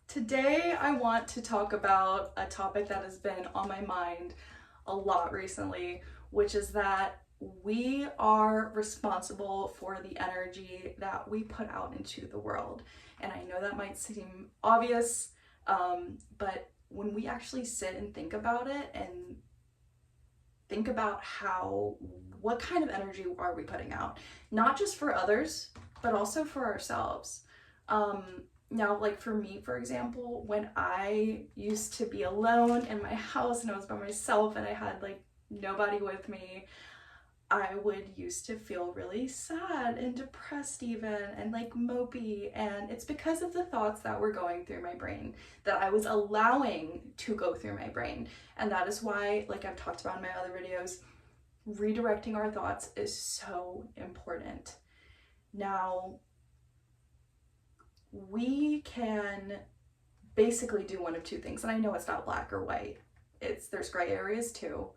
Today, I want to talk about a topic that has been on my mind a lot recently, which is that we are responsible for the energy that we put out into the world. And I know that might seem obvious, but when we actually sit and think about it and think about what kind of energy are we putting out, not just for others, but also for ourselves. Um, Now, like for me, for example, when I used to be alone in my house and I was by myself and I had like nobody with me, I would used to feel really sad and depressed even and like mopey, and it's because of the thoughts that were going through my brain that I was allowing to go through my brain. And that is why, like I've talked about in my other videos, redirecting our thoughts is so important. Now, we can basically do one of two things, and I know it's not black or white. There's gray areas too.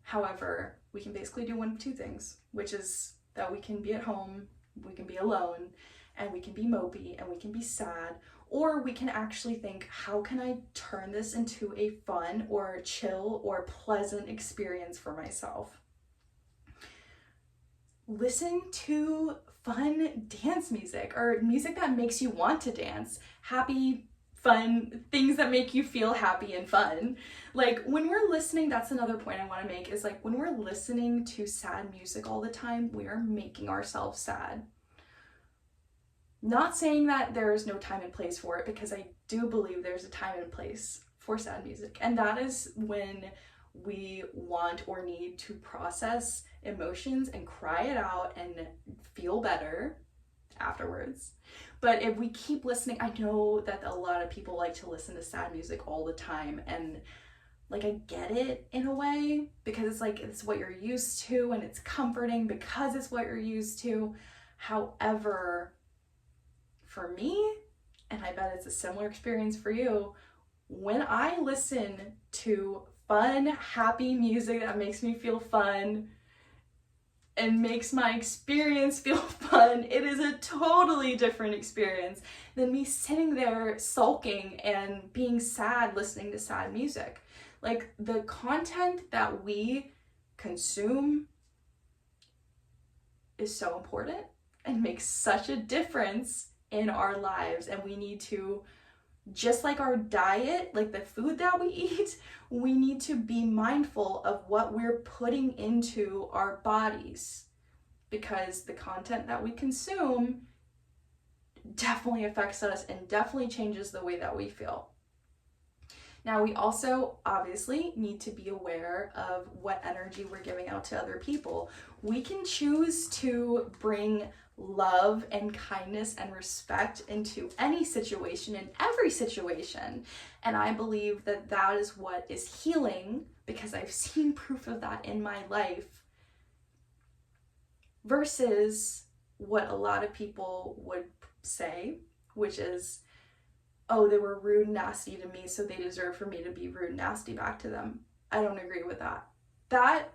However, we can basically do one of two things, which is that we can be at home, we can be alone, and we can be mopey and we can be sad, or we can actually think, how can I turn this into a fun or chill or pleasant experience for myself? Listen to fun dance music or music that makes you want to dance. Happy, fun things that make you feel happy and fun. Like when we're listening, that's another point I want to make, is like when we're listening to sad music all the time, we are making ourselves sad. Not saying that there is no time and place for it, because I do believe there's a time and place for sad music, and that is when we want or need to process emotions and cry it out and feel better afterwards. But if we keep listening, I know that a lot of people like to listen to sad music all the time, and like I get it in a way, because it's like it's what you're used to and it's comforting because it's what you're used to. However, for me, and I bet it's a similar experience for you, when I listen to fun, happy music that makes me feel fun and makes my experience feel fun, it is a totally different experience than me sitting there sulking and being sad listening to sad music. Like, the content that we consume is so important and makes such a difference in our lives, and we need to, just like our diet, like the food that we eat, we need to be mindful of what we're putting into our bodies, because the content that we consume definitely affects us and definitely changes the way that we feel. Now, we also obviously need to be aware of what energy we're giving out to other people. We can choose to bring love and kindness and respect into any situation, in every situation. And I believe that that is what is healing, because I've seen proof of that in my life, versus what a lot of people would say, which is, oh, they were rude and nasty to me, so they deserve for me to be rude and nasty back to them. I don't agree with that. That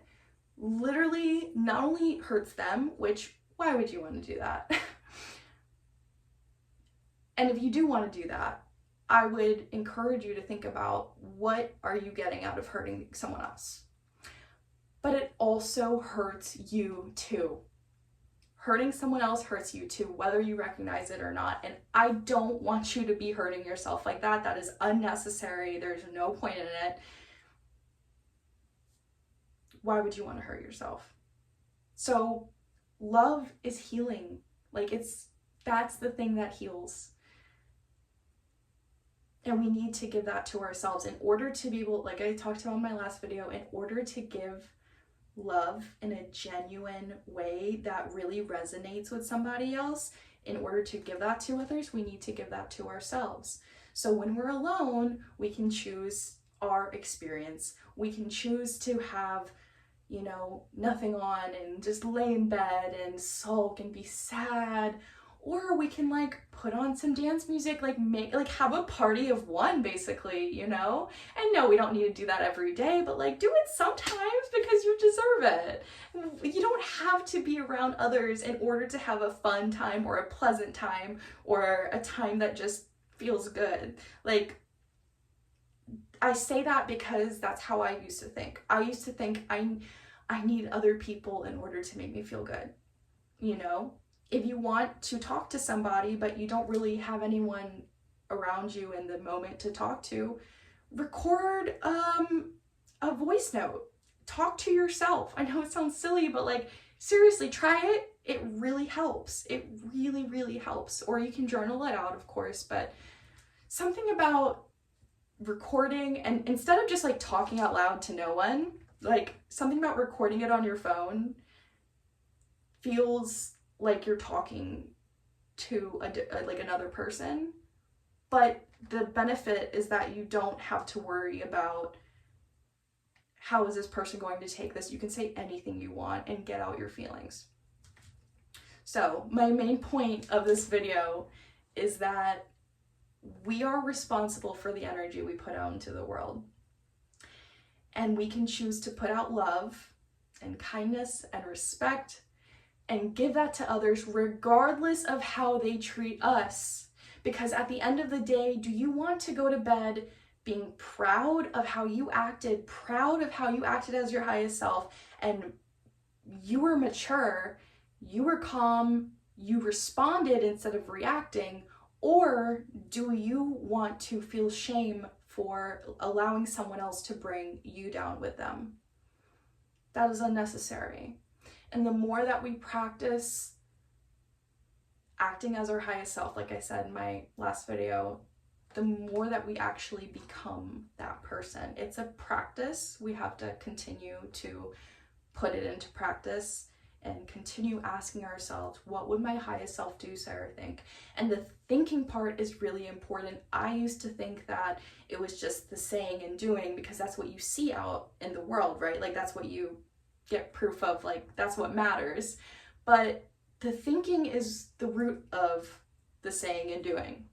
literally not only hurts them, which, why would you want to do that? And if you do want to do that, I would encourage you to think about, what are you getting out of hurting someone else? But it also hurts you too. Hurting someone else hurts you too, whether you recognize it or not. And I don't want you to be hurting yourself like that. That is unnecessary. There's no point in it. Why would you want to hurt yourself? So love is healing. Like, that's the thing that heals. And we need to give that to ourselves in order to be able, like I talked about in my last video, in order to give love in a genuine way that really resonates with somebody else. In order to give that to others, we need to give that to ourselves. So when we're alone, we can choose our experience. We can choose to have, nothing on and just lay in bed and sulk and be sad. Or we can like put on some dance music, like have a party of one, basically, And no, we don't need to do that every day, but like do it sometimes, because you deserve it. You don't have to be around others in order to have a fun time or a pleasant time or a time that just feels good. Like, I say that because that's how I used to think. I used to think I need other people in order to make me feel good. You know, if you want to talk to somebody, but you don't really have anyone around you in the moment to talk to, record a voice note. Talk to yourself. I know it sounds silly, but like, seriously, try it. It really helps. It really, really helps. Or you can journal it out, of course, but something about recording, and instead of just like talking out loud to no one, like something about recording it on your phone feels like you're talking to like another person. But the benefit is that you don't have to worry about how is this person going to take this. You can say anything you want and get out your feelings. So my main point of this video is that we are responsible for the energy we put out into the world. And we can choose to put out love and kindness and respect and give that to others regardless of how they treat us. Because at the end of the day, do you want to go to bed being proud of how you acted, as your highest self, and you were mature, you were calm, you responded instead of reacting? Or do you want to feel shame for allowing someone else to bring you down with them? That is unnecessary. And the more that we practice acting as our highest self, like I said in my last video, the more that we actually become that person. It's a practice. We have to continue to put it into practice and continue asking ourselves, what would my highest self do, Sarah, think? And the thinking part is really important. I used to think that it was just the saying and doing because that's what you see out in the world, right? Like that's what you get proof of, like that's what matters. But the thinking is the root of the saying and doing.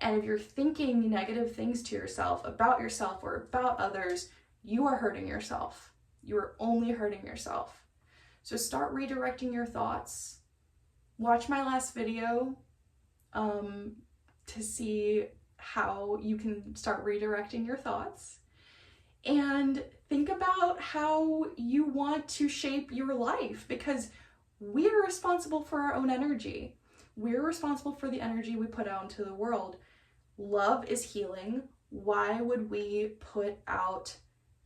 And if you're thinking negative things to yourself or about others, you are hurting yourself. You are only hurting yourself. So start redirecting your thoughts. Watch my last video to see how you can start redirecting your thoughts. And think about how you want to shape your life, because we are responsible for our own energy. We're responsible for the energy we put out into the world. Love is healing. Why would we put out,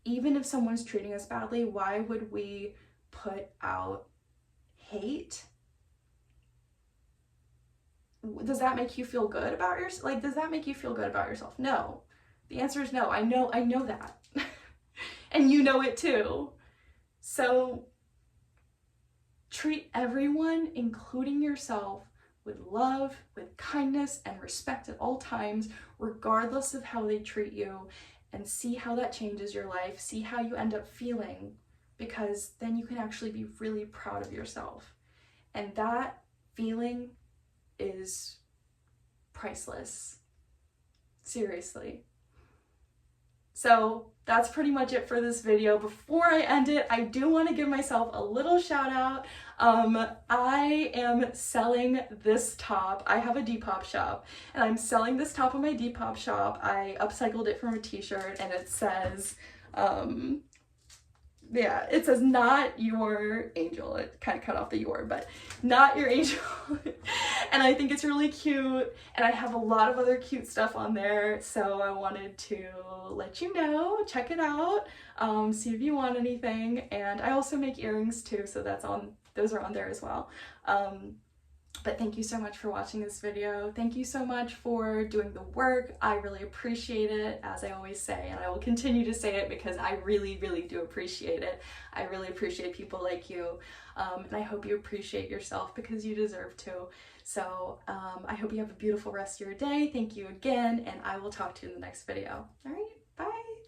even if someone's treating us badly, why would we put out hate? Does that make you feel good about yourself? Like, does that make you feel good about yourself? No. The answer is no. I know that. And you know it too. So treat everyone, including yourself, with love, with kindness, and respect at all times, regardless of how they treat you, and see how that changes your life. See how you end up feeling, because then you can actually be really proud of yourself. And that feeling is priceless. Seriously. So that's pretty much it for this video. Before I end it, I do want to give myself a little shout out. I am selling this top. I have a Depop shop and I'm selling this top on my Depop shop. I upcycled it from a t-shirt and it says, yeah, it says not your angel. It kind of cut off the your, but not your angel. And I think it's really cute. And I have a lot of other cute stuff on there. So I wanted to let you know, check it out, see if you want anything. And I also make earrings too. So those are on there as well. But thank you so much for watching this video. Thank you so much for doing the work. I really appreciate it, as I always say, and I will continue to say it because I really, really do appreciate it. I really appreciate people like you, and I hope you appreciate yourself because you deserve to. So I hope you have a beautiful rest of your day. Thank you again, and I will talk to you in the next video. All right, bye.